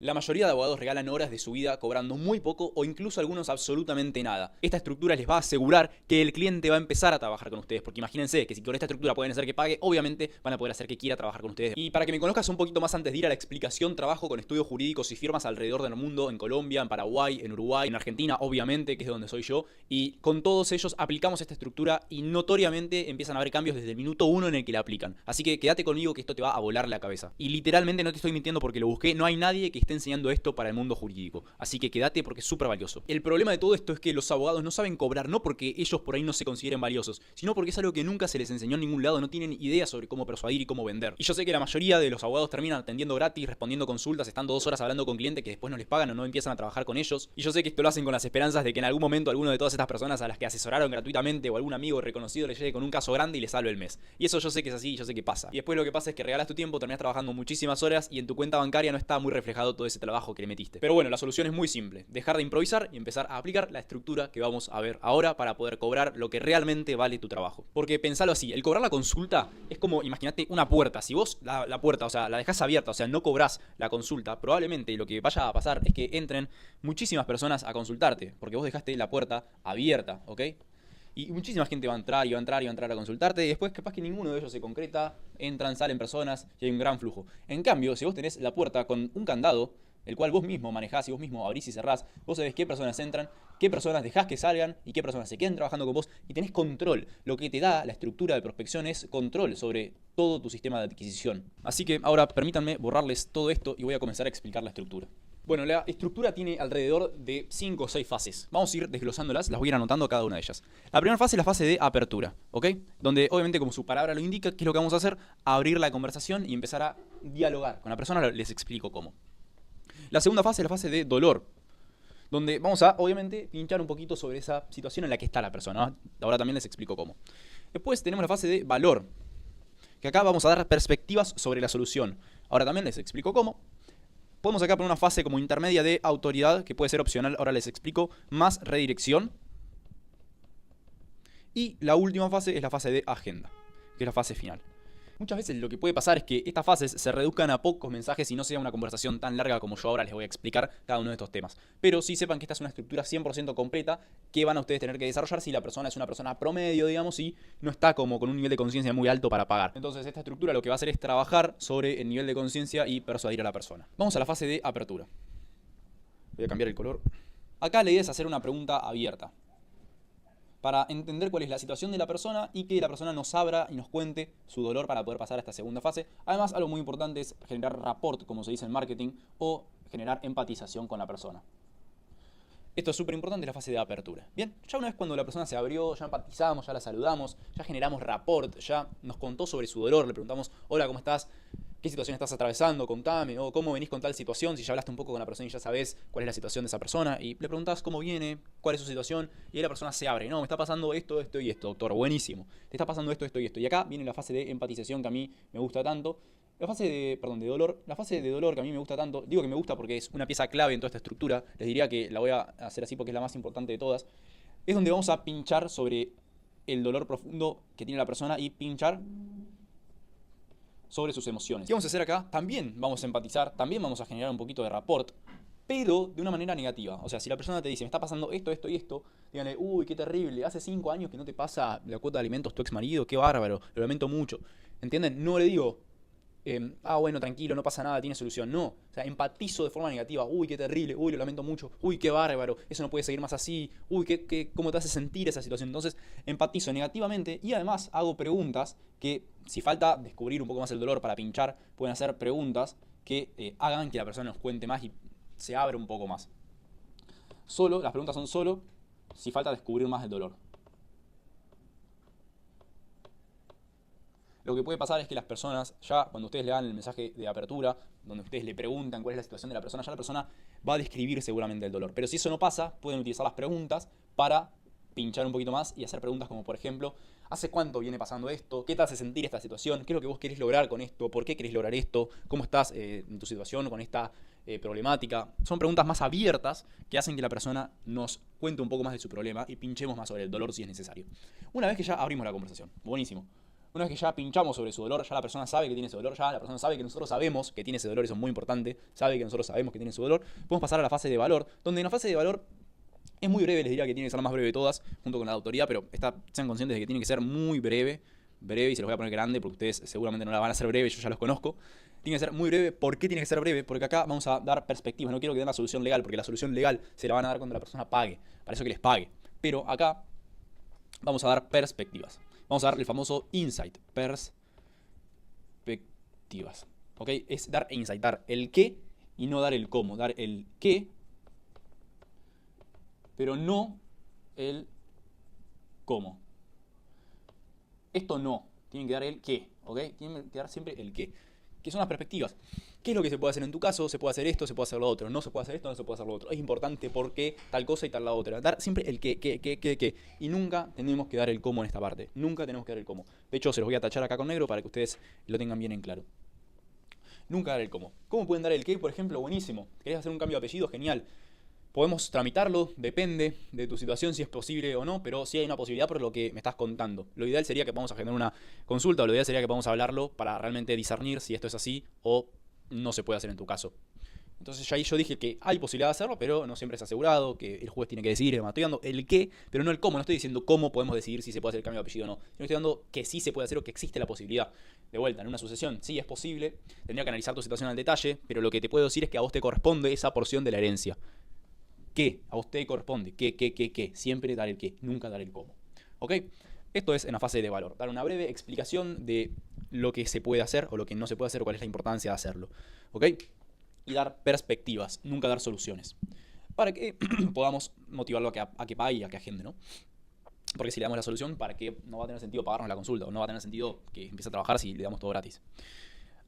La mayoría de abogados regalan horas de su vida cobrando muy poco o incluso algunos absolutamente nada. Esta estructura les va a asegurar que el cliente va a empezar a trabajar con ustedes, porque imagínense que si con esta estructura pueden hacer que pague, obviamente van a poder hacer que quiera trabajar con ustedes. Y para que me conozcas un poquito más antes de ir a la explicación, trabajo con estudios jurídicos y firmas alrededor del mundo, en Colombia, en Paraguay, en Uruguay, en Argentina, obviamente, que es de donde soy yo, y con todos ellos aplicamos esta estructura y notoriamente empiezan a haber cambios desde el minuto uno en el que la aplican. Así que quédate conmigo que esto te va a volar la cabeza. Y literalmente no te estoy mintiendo porque lo busqué, no hay nadie que esté enseñando esto para el mundo jurídico, así que quédate porque es súper valioso. El problema de todo esto es que los abogados no saben cobrar, no porque ellos por ahí no se consideren valiosos, sino porque es algo que nunca se les enseñó en ningún lado, no tienen idea sobre cómo persuadir y cómo vender. Y yo sé que la mayoría de los abogados terminan atendiendo gratis, respondiendo consultas, estando 2 horas hablando con clientes que después no les pagan o no empiezan a trabajar con ellos. Y yo sé que esto lo hacen con las esperanzas de que en algún momento alguno de todas estas personas a las que asesoraron gratuitamente o algún amigo reconocido le llegue con un caso grande y le salve el mes. Y eso yo sé que es así, yo sé que pasa. Y después lo que pasa es que regalas tu tiempo, terminas trabajando muchísimas horas y en tu cuenta bancaria no está muy reflejado todo ese trabajo que le metiste. Pero bueno, la solución es muy simple, dejar de improvisar y empezar a aplicar la estructura que vamos a ver ahora para poder cobrar lo que realmente vale tu trabajo. Porque pensalo así, el cobrar la consulta es como, imagínate una puerta, si vos la puerta, o sea, la dejás abierta, o sea, no cobrás la consulta, probablemente lo que vaya a pasar es que entren muchísimas personas a consultarte, porque vos dejaste la puerta abierta, ¿ok? Y muchísima gente va a entrar y va a entrar y va a entrar a consultarte y después capaz que ninguno de ellos se concreta, entran, salen personas y hay un gran flujo. En cambio, si vos tenés la puerta con un candado, el cual vos mismo manejás y vos mismo abrís y cerrás, vos sabés qué personas entran, qué personas dejás que salgan y qué personas se quedan trabajando con vos y tenés control. Lo que te da la estructura de prospección es control sobre todo tu sistema de adquisición. Así que ahora permítanme borrarles todo esto y voy a comenzar a explicar la estructura. Bueno, la estructura tiene alrededor de 5 o 6 fases. Vamos a ir desglosándolas, las voy a ir anotando cada una de ellas. La primera fase es la fase de apertura, ¿ok? Donde obviamente como su palabra lo indica, ¿qué es lo que vamos a hacer? Abrir la conversación y empezar a dialogar con la persona, les explico cómo. La segunda fase es la fase de dolor, donde vamos a, obviamente, pinchar un poquito sobre esa situación en la que está la persona. Ahora también les explico cómo. Después tenemos la fase de valor, que acá vamos a dar perspectivas sobre la solución. Ahora también les explico cómo. Podemos acá poner una fase como intermedia de autoridad, que puede ser opcional, ahora les explico, más redirección. Y la última fase es la fase de agenda, que es la fase final. Muchas veces lo que puede pasar es que estas fases se reduzcan a pocos mensajes y no sea una conversación tan larga como yo ahora les voy a explicar cada uno de estos temas. Pero sí sepan que esta es una estructura 100% completa que van a ustedes tener que desarrollar si la persona es una persona promedio, digamos, y no está como con un nivel de conciencia muy alto para pagar. Entonces esta estructura lo que va a hacer es trabajar sobre el nivel de conciencia y persuadir a la persona. Vamos a la fase de apertura. Voy a cambiar el color. Acá la idea es hacer una pregunta abierta, para entender cuál es la situación de la persona y que la persona nos abra y nos cuente su dolor para poder pasar a esta segunda fase. Además, algo muy importante es generar rapport, como se dice en marketing, o generar empatización con la persona. Esto es súper importante, la fase de apertura. Bien, ya una vez cuando la persona se abrió, ya empatizamos, ya la saludamos, ya generamos rapport, ya nos contó sobre su dolor, le preguntamos, hola, ¿cómo estás? ¿Qué situación estás atravesando? Contame. O cómo venís con tal situación. Si ya hablaste un poco con la persona y ya sabés cuál es la situación de esa persona. Y le preguntás cómo viene, cuál es su situación. Y ahí la persona se abre. No, me está pasando esto, esto y esto, doctor. Buenísimo. Te está pasando esto, esto y esto. Y acá viene la fase de empatización que a mí me gusta tanto. La fase de dolor. La fase de dolor que a mí me gusta tanto. Digo que me gusta porque es una pieza clave en toda esta estructura. Les diría que la voy a hacer así porque es la más importante de todas. Es donde vamos a pinchar sobre el dolor profundo que tiene la persona y pinchar sobre sus emociones. ¿Qué vamos a hacer acá? También vamos a empatizar, también vamos a generar un poquito de rapport, pero de una manera negativa. O sea, si la persona te dice, me está pasando esto, esto y esto, díganle, uy, qué terrible, hace 5 años que no te pasa la cuota de alimentos tu ex marido, qué bárbaro, lo lamento mucho. ¿Entienden? No le digo, bueno, tranquilo, no pasa nada, tiene solución. No, o sea, empatizo de forma negativa. Uy, qué terrible, uy, lo lamento mucho, uy, qué bárbaro, eso no puede seguir más así, uy, ¿cómo te hace sentir esa situación? Entonces, empatizo negativamente y además hago preguntas que, si falta descubrir un poco más el dolor para pinchar, pueden hacer preguntas que hagan que la persona nos cuente más y se abra un poco más. Las preguntas son solo si falta descubrir más el dolor. Lo que puede pasar es que las personas, ya cuando ustedes le dan el mensaje de apertura, donde ustedes le preguntan cuál es la situación de la persona, ya la persona va a describir seguramente el dolor. Pero si eso no pasa, pueden utilizar las preguntas para pinchar un poquito más y hacer preguntas como, por ejemplo, ¿hace cuánto viene pasando esto? ¿Qué te hace sentir esta situación? ¿Qué es lo que vos querés lograr con esto? ¿Por qué querés lograr esto? ¿Cómo estás en tu situación con esta problemática? Son preguntas más abiertas que hacen que la persona nos cuente un poco más de su problema y pinchemos más sobre el dolor si es necesario. Una vez que ya abrimos la conversación, buenísimo. Una vez que ya pinchamos sobre su dolor, ya la persona sabe que tiene ese dolor, ya la persona sabe que nosotros sabemos que tiene ese dolor, eso es muy importante, sabe que nosotros sabemos que tiene su dolor, podemos pasar a la fase de valor, donde en la fase de valor es muy breve, les diría que tiene que ser la más breve de todas, junto con la autoridad, pero sean conscientes de que tiene que ser muy breve, y se los voy a poner grande porque ustedes seguramente no la van a hacer breve, yo ya los conozco. Tiene que ser muy breve. ¿Por qué tiene que ser breve? Porque acá vamos a dar perspectivas. No quiero que den la solución legal, porque la solución legal se la van a dar cuando la persona pague, para eso que les pague. Pero acá vamos a dar perspectivas. Vamos a dar el famoso insight, perspectivas. ¿Ok? Es dar insight, dar el qué y no dar el cómo. Dar el qué, pero no el cómo. Esto no. Tienen que dar el qué, ¿ok? Tienen que dar siempre el qué. Que son las perspectivas. ¿Qué es lo que se puede hacer en tu caso? Se puede hacer esto, se puede hacer lo otro. No se puede hacer esto, no se puede hacer lo otro. Es importante porque tal cosa y tal la otra. Dar siempre el qué. Y nunca tenemos que dar el cómo en esta parte. Nunca tenemos que dar el cómo. De hecho, se los voy a tachar acá con negro para que ustedes lo tengan bien en claro. Nunca dar el cómo. ¿Cómo pueden dar el qué? Por ejemplo, buenísimo. ¿Querés hacer un cambio de apellido? Genial. Podemos tramitarlo, depende de tu situación si es posible o no, pero sí hay una posibilidad por lo que me estás contando. Lo ideal sería que podamos agendar una consulta, o lo ideal sería que podamos hablarlo para realmente discernir si esto es así o no se puede hacer en tu caso. Entonces ya ahí yo dije que hay posibilidad de hacerlo, pero no siempre es asegurado, que el juez tiene que decidir, me estoy dando el qué, pero no el cómo. No estoy diciendo cómo podemos decidir si se puede hacer el cambio de apellido o no. Yo estoy dando que sí se puede hacer o que existe la posibilidad. De vuelta, en una sucesión sí es posible, tendría que analizar tu situación al detalle, pero lo que te puedo decir es que a vos te corresponde esa porción de la herencia. ¿Qué? A usted corresponde. ¿Qué? Siempre dar el qué, nunca dar el cómo. ¿Ok? Esto es en la fase de valor. Dar una breve explicación de lo que se puede hacer o lo que no se puede hacer o cuál es la importancia de hacerlo. ¿Ok? Y dar perspectivas, nunca dar soluciones. Para que podamos motivarlo a que pague y a que agende, ¿no? Porque si le damos la solución, ¿para qué? No va a tener sentido pagarnos la consulta o no va a tener sentido que empiece a trabajar si le damos todo gratis.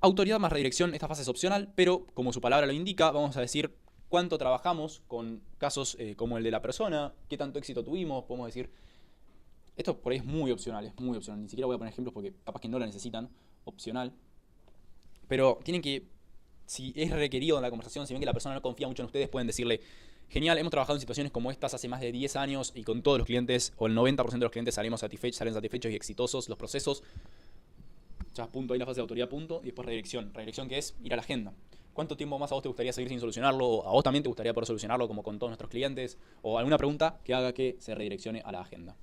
Autoridad más redirección, esta fase es opcional, pero como su palabra lo indica, vamos a decir cuánto trabajamos con casos como el de la persona, qué tanto éxito tuvimos, podemos decir. Esto por ahí es muy opcional, ni siquiera voy a poner ejemplos porque capaz que no la necesitan, opcional. Pero tienen que, si es requerido en la conversación, si ven que la persona no confía mucho en ustedes, pueden decirle, genial, hemos trabajado en situaciones como estas hace más de 10 años y con todos los clientes, o el 90% de los clientes salen satisfechos y exitosos los procesos. Ya punto ahí la fase de autoridad, punto, y después redirección. Redirección que es ir a la agenda. ¿Cuánto tiempo más a vos te gustaría seguir sin solucionarlo? ¿O a vos también te gustaría poder solucionarlo como con todos nuestros clientes? ¿O alguna pregunta que haga que se redireccione a la agenda?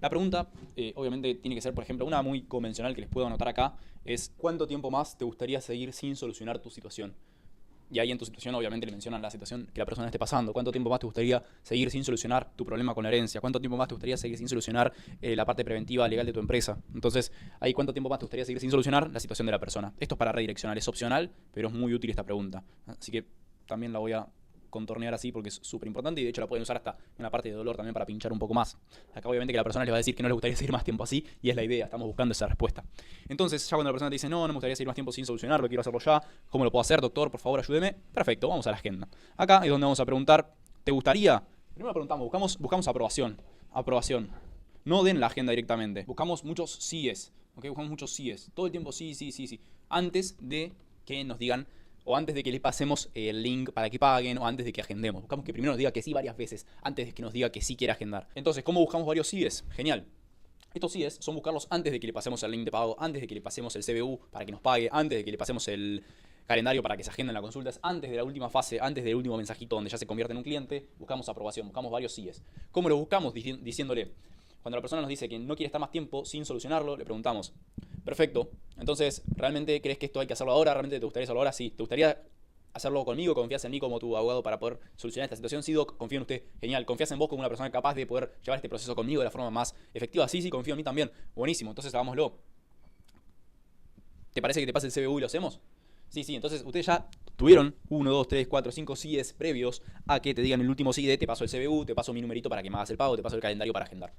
La pregunta, obviamente, tiene que ser, por ejemplo, una muy convencional que les puedo anotar acá, es ¿cuánto tiempo más te gustaría seguir sin solucionar tu situación? Y ahí en tu situación obviamente le mencionan la situación que la persona esté pasando. ¿Cuánto tiempo más te gustaría seguir sin solucionar tu problema con la herencia? ¿Cuánto tiempo más te gustaría seguir sin solucionar la parte preventiva legal de tu empresa? Entonces, ahí ¿cuánto tiempo más te gustaría seguir sin solucionar la situación de la persona? Esto es para redireccionar, es opcional, pero es muy útil esta pregunta. Así que también la voy a contornear así porque es súper importante y de hecho la pueden usar hasta en la parte de dolor también para pinchar un poco más. Acá obviamente que la persona les va a decir que no les gustaría seguir más tiempo así y es la idea, estamos buscando esa respuesta. Entonces ya cuando la persona te dice no me gustaría seguir más tiempo sin solucionarlo, quiero hacerlo ya, ¿cómo lo puedo hacer, doctor? Por favor ayúdeme. Perfecto, vamos a la agenda. Acá es donde vamos a preguntar, ¿te gustaría? Primero preguntamos, buscamos aprobación. No den la agenda directamente, buscamos muchos síes, ¿ok? Buscamos muchos síes, todo el tiempo sí, antes de que nos digan o antes de que les pasemos el link para que paguen, o antes de que agendemos. Buscamos que primero nos diga que sí varias veces, antes de que nos diga que sí quiere agendar. Entonces, ¿cómo buscamos varios síes? Genial. Estos síes son buscarlos antes de que le pasemos el link de pago, antes de que le pasemos el CBU para que nos pague, antes de que le pasemos el calendario para que se agenden las consultas, antes de la última fase, antes del último mensajito donde ya se convierte en un cliente, buscamos aprobación, buscamos varios síes. ¿Cómo lo buscamos? Diciéndole, cuando la persona nos dice que no quiere estar más tiempo sin solucionarlo, le preguntamos, perfecto, entonces, ¿realmente crees que esto hay que hacerlo ahora? ¿Realmente te gustaría hacerlo ahora? Sí. ¿Te gustaría hacerlo conmigo? ¿Confías en mí como tu abogado para poder solucionar esta situación? Sí, Doc, confío en usted. Genial. ¿Confías en vos como una persona capaz de poder llevar este proceso conmigo de la forma más efectiva? Sí, confío en mí también. Buenísimo, entonces hagámoslo. ¿Te parece que te pase el CBU y lo hacemos? Sí, entonces ustedes ya tuvieron 1, 2, 3, 4, 5 síes previos a que te digan el último sí de te paso el CBU, te paso mi numerito para que me hagas el pago, te paso el calendario para agendar.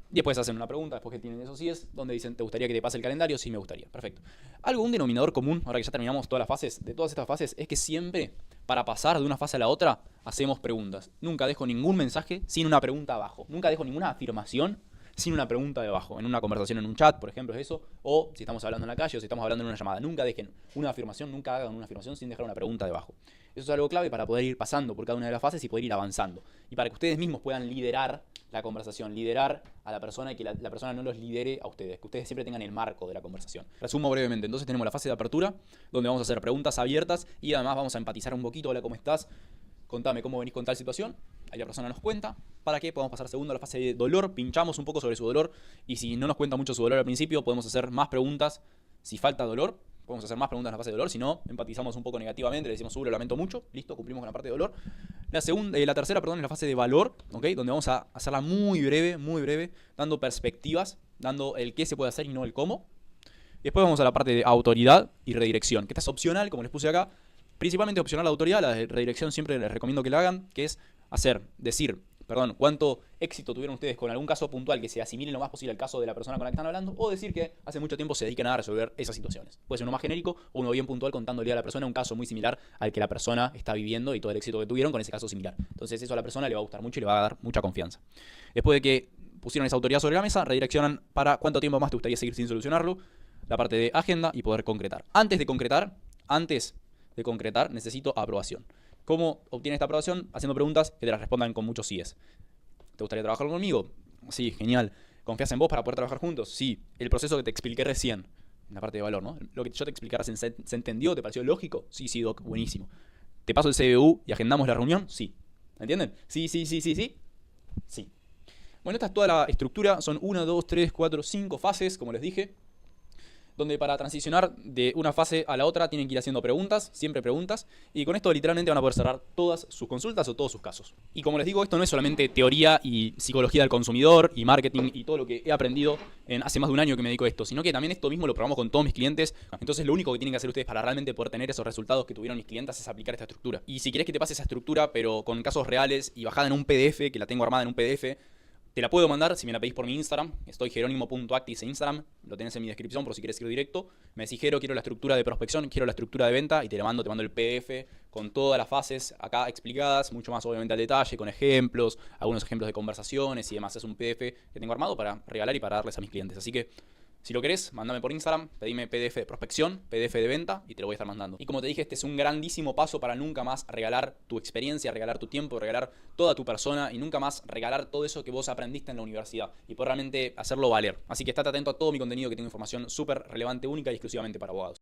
Y después hacen una pregunta, después que tienen esos síes, donde dicen, ¿te gustaría que te pase el calendario? Sí, me gustaría. Perfecto. Un denominador común, ahora que ya terminamos todas las fases, de todas estas fases, es que siempre, para pasar de una fase a la otra, hacemos preguntas. Nunca dejo ningún mensaje sin una pregunta abajo. Nunca dejo ninguna afirmación sin una pregunta debajo. En una conversación en un chat, por ejemplo, es eso. O si estamos hablando en la calle o si estamos hablando en una llamada. Nunca dejen una afirmación, nunca hagan una afirmación sin dejar una pregunta debajo. Eso es algo clave para poder ir pasando por cada una de las fases y poder ir avanzando. Y para que ustedes mismos puedan liderar la conversación, liderar a la persona y que la persona no los lidere a ustedes, que ustedes siempre tengan el marco de la conversación. Resumo brevemente, entonces tenemos la fase de apertura, donde vamos a hacer preguntas abiertas y además vamos a empatizar un poquito. Hola, ¿cómo estás? Contame cómo venís con tal situación. Ahí la persona nos cuenta. ¿Para qué? Podemos pasar segundo a la fase de dolor, pinchamos un poco sobre su dolor y si no nos cuenta mucho su dolor al principio, podemos hacer más preguntas. Si falta dolor, podemos hacer más preguntas en la fase de dolor. Si no, empatizamos un poco negativamente, le decimos, lo lamento mucho, listo, cumplimos con la parte de dolor. La tercera, es la fase de valor, ¿okay? Donde vamos a hacerla muy breve, dando perspectivas, dando el qué se puede hacer y no el cómo. Y después vamos a la parte de autoridad y redirección, que esta es opcional, como les puse acá. Principalmente opcional la autoridad, la de redirección siempre les recomiendo que la hagan, que es decir, cuánto éxito tuvieron ustedes con algún caso puntual que se asimile lo más posible al caso de la persona con la que están hablando, o decir que hace mucho tiempo se dedican a resolver esas situaciones. Puede ser uno más genérico o uno bien puntual contándole a la persona un caso muy similar al que la persona está viviendo y todo el éxito que tuvieron con ese caso similar. Entonces eso a la persona le va a gustar mucho y le va a dar mucha confianza. Después de que pusieron esa autoridad sobre la mesa, redireccionan para cuánto tiempo más te gustaría seguir sin solucionarlo, la parte de agenda y poder concretar. Antes de concretar, necesito aprobación. ¿Cómo obtiene esta aprobación? Haciendo preguntas que te las respondan con muchos síes. ¿Te gustaría trabajar conmigo? Sí, genial. ¿Confías en vos para poder trabajar juntos? Sí. El proceso que te expliqué recién, en la parte de valor, ¿no? Lo que yo te expliqué recién, ¿se entendió? ¿Te pareció lógico? Sí, sí, Doc, buenísimo. ¿Te paso el CBU y agendamos la reunión? Sí. ¿Entienden? Sí. Sí. Bueno, esta es toda la estructura. Son 1, 2, 3, 4, 5 fases, como les dije, donde para transicionar de una fase a la otra tienen que ir haciendo preguntas, siempre preguntas, y con esto literalmente van a poder cerrar todas sus consultas o todos sus casos. Y como les digo, esto no es solamente teoría y psicología del consumidor y marketing y todo lo que he aprendido en hace más de un año que me dedico a esto, sino que también esto mismo lo probamos con todos mis clientes. Entonces lo único que tienen que hacer ustedes para realmente poder tener esos resultados que tuvieron mis clientes es aplicar esta estructura. Y si querés que te pase esa estructura, pero con casos reales y bajada en un PDF, que la tengo armada en un PDF, te la puedo mandar si me la pedís por mi Instagram. Estoy jerónimo.actis en Instagram. Lo tenés en mi descripción por si quieres ir directo. Me decís, Jero, quiero la estructura de prospección, quiero la estructura de venta y te mando el PDF con todas las fases acá explicadas, mucho más obviamente al detalle, con ejemplos, algunos ejemplos de conversaciones y demás. Es un PDF que tengo armado para regalar y para darles a mis clientes. Así que si lo querés, mándame por Instagram, pedime PDF de prospección, PDF de venta y te lo voy a estar mandando. Y como te dije, este es un grandísimo paso para nunca más regalar tu experiencia, regalar tu tiempo, regalar toda tu persona y nunca más regalar todo eso que vos aprendiste en la universidad y poder realmente hacerlo valer. Así que estate atento a todo mi contenido, que tengo información súper relevante, única y exclusivamente para abogados.